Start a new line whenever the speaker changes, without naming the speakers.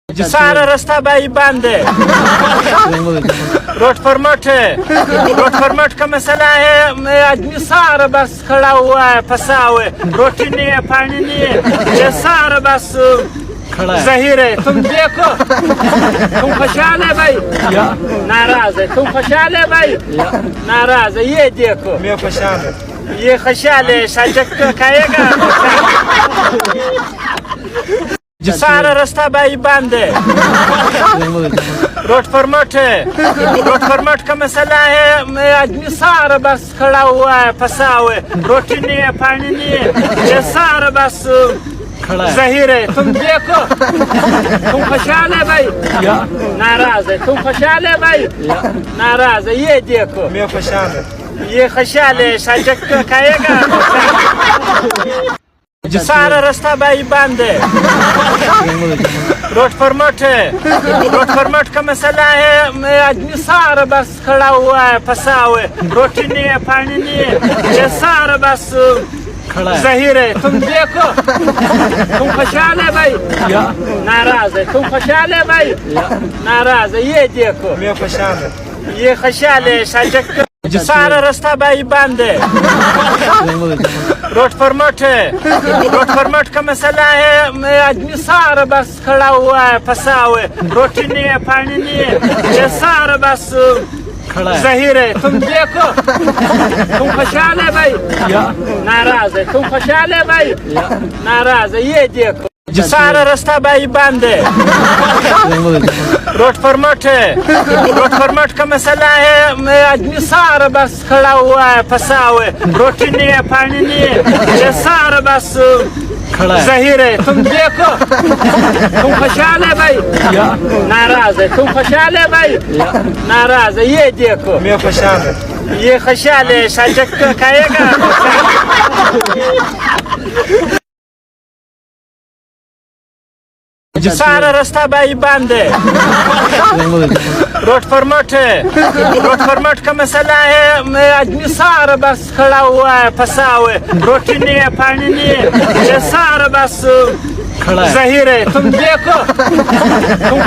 सारा रास्ता भाई बंद है। रोड परमिट है, रोड परमिट का मसला है। आदमी सारा बस खड़ा हुआ है, फंसा हुआ है, रोटी नहीं है, पानी नहीं है, ये सारा बस जहीर है। तुम देखो, तुम खुशहाल है भाई, नाराज है, तुम खुशहाल है भाई, नाराज है। ये देखो,
मैं खुशहाल है,
ये खुशहाल है, सजग तो खाएगा। सारा रास्ता भाई बंद है। रोड परमिट है, रोड परमिट का मसला है। आदमी सारा बस खड़ा हुआ है, फंसा हुआ है, रोटी नहीं है, पानी नहीं है, ये सारा बस जहीर है। तुम देखो, तुम खुशहाल है भाई, नाराज है, तुम खुशहाल है भाई, नाराज है। ये देखो,
मैं खुशहाल है,
ये खुशहाल है, सजग तो खाएगा। सारा रास्ता भाई बंद है। रोड परमिट है, रोड परमिट का मसला है। आदमी सारा बस खड़ा हुआ है, फंसा हुआ है, रोटी नहीं है, पानी नहीं है, ये सारा बस जहीर है। तुम देखो, तुम खुशहाल है भाई, नाराज है, तुम खुशहाल है भाई, नाराज है। ये देखो,
मैं खुशहाल है,
ये खुशहाल है, सजग। सारा रास्ता भाई बंद है। रोड परमिट है, रोड परमिट का मसला है। आदमी सारा बस खड़ा हुआ है, फंसा हुआ है, रोटी नहीं है, पानी नहीं है, ये सारा बस जहीर है। तुम देखो, तुम खुशहाल है भाई, नाराज है, तुम खुशहाल है भाई, नाराज है। ये देखो, सारा रास्ता भाई बंद है। रोड परमिट है, रोड परमिट का मसला है। आदमी सारा बस खड़ा हुआ है, फंसा हुआ है, रोटी नहीं है, पानी नहीं है, ये सारा बस जहीर है। तुम देखो, तुम खुशहाल है भाई, नाराज है, तुम खुशहाल है भाई, नाराज है। ये देखो,
मैं खुशहाल है,
ये खुशहाल है, सजग तो खाएगा। सारा रास्ता भाई बंद है। रोड परमिट है, रोड परमिट का मसला है। आदमी सारा बस खड़ा हुआ है, फंसा हुआ है, रोटी नहीं है, पानी नहीं है, ये सारा बस जहीर है। तुम देखो, तुम